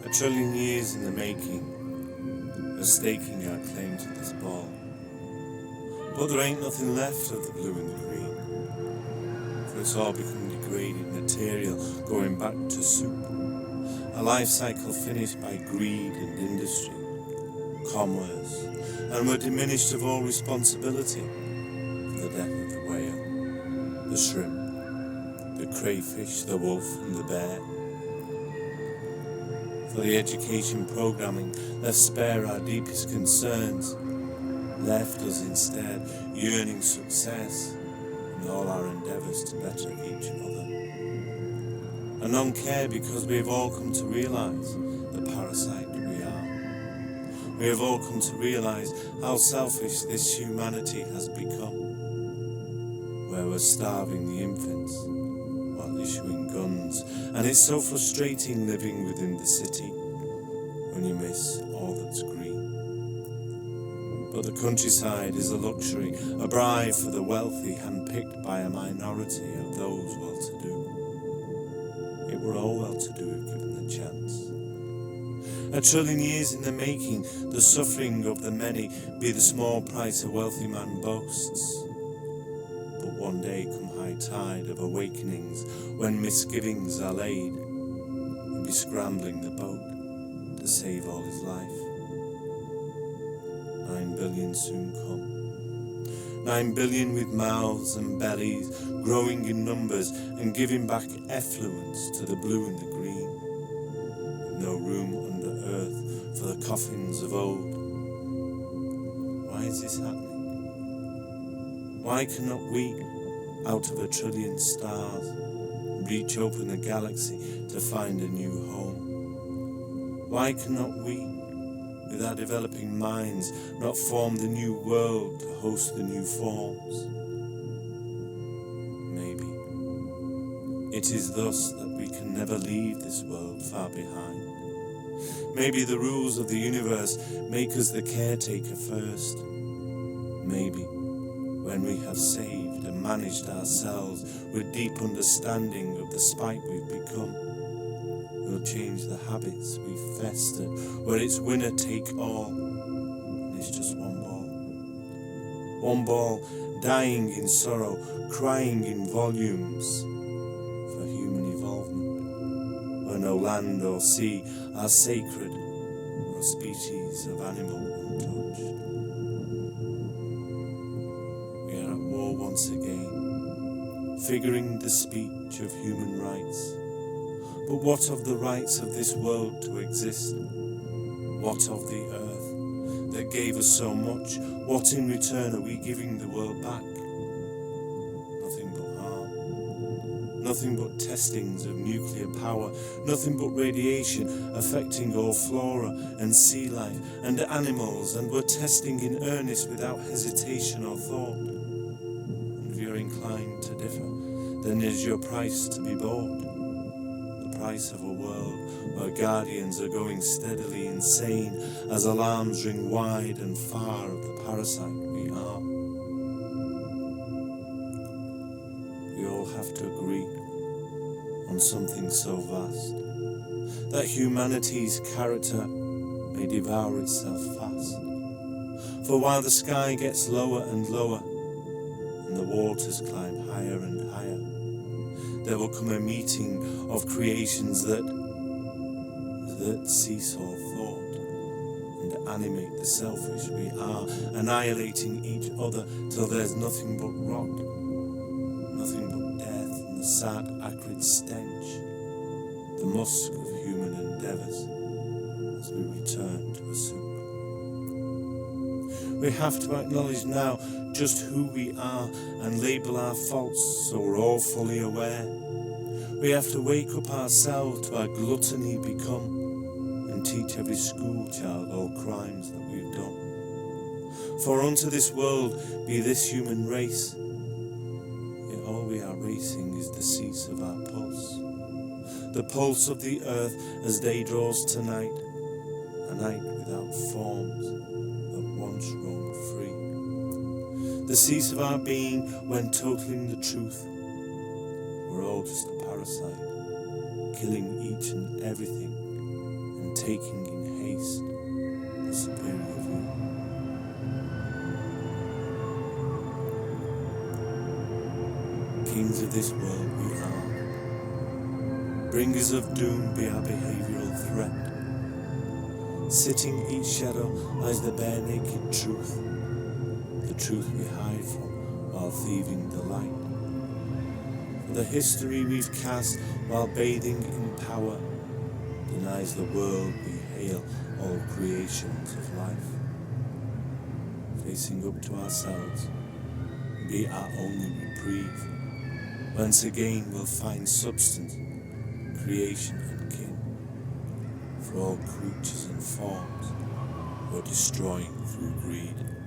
A trillion years in the making of staking our claim to this ball. But there ain't nothing left of the blue and the green, for it's all become degraded material going back to soup. A life cycle finished by greed and industry, commerce, and we're diminished of all responsibility for the death of the whale, the shrimp, the crayfish, the wolf and the bear. For the education programming left spare our deepest concerns, left us instead yearning success in all our endeavours to better each other. And none care because we have all come to realise the parasite we are. We have all come to realise how selfish this humanity has become, where we're starving the infants while issuing guns, and it's so frustrating living within the city when you miss all that's green. But the countryside is a luxury, a bribe for the wealthy, handpicked by a minority of those well-to-do. It were all well-to-do if given the chance. A trillion years in the making, the suffering of the many be the small price a wealthy man boasts. But one day come high tide of awakenings, when misgivings are laid, he'll be scrambling the boat to save all his life. 9 billion soon come. 9 billion with mouths and bellies, growing in numbers and giving back effluence to the blue and the green, with no room under earth for the coffins of old. Why is this happening? Why cannot we, out of a trillion stars, reach open the galaxy to find a new home? Why cannot we, with our developing minds, not form the new world to host the new forms? Maybe it is thus that we can never leave this world far behind. Maybe the rules of the universe make us the caretaker first. Maybe when we have saved and managed ourselves with deep understanding of the spite we've become, we'll change the habits we've festered, where it's winner take all, and it's just one ball. One ball, dying in sorrow, crying in volumes for human involvement, where no land or sea are sacred, or species of animal untouched. We are at war once again, figuring the speech of human rights. But what of the rights of this world to exist? What of the earth that gave us so much? What in return are we giving the world back? Nothing but harm. Nothing but testings of nuclear power. Nothing but radiation affecting all flora and sea life and animals, and we're testing in earnest without hesitation or thought. And if you're inclined to differ, then is your price to be bought. Price of a world where guardians are going steadily insane as alarms ring wide and far of the parasite we are. We all have to agree on something so vast, that humanity's character may devour itself fast. For while the sky gets lower and lower and the waters climb higher and higher, there will come a meeting of creations that cease all thought and animate the selfish we are, annihilating each other till there's nothing but rot, nothing but death and the sad acrid stench, the musk of human endeavours as we return to a soup. We have to acknowledge now just who we are and label our faults so we're all fully aware. We have to wake up ourselves to our gluttony become and teach every school child all crimes that we've done. For unto this world be this human race, yet all we are racing is the cease of our pulse. The pulse of the earth as day draws to night, a night without forms that once roamed free. The cease of our being when totaling the truth, we're all just a parasite, killing each and everything and taking in haste the superior view. Kings of this world we are. Bringers of doom be our behavioural threat. Sitting each shadow lies the bare naked truth, the truth we hide from while thieving the light. For the history we've cast while bathing in power denies the world we hail all creations of life. Facing up to ourselves be our only reprieve. Once again we'll find substance, creation and kin, for all creatures and forms we're destroying through greed.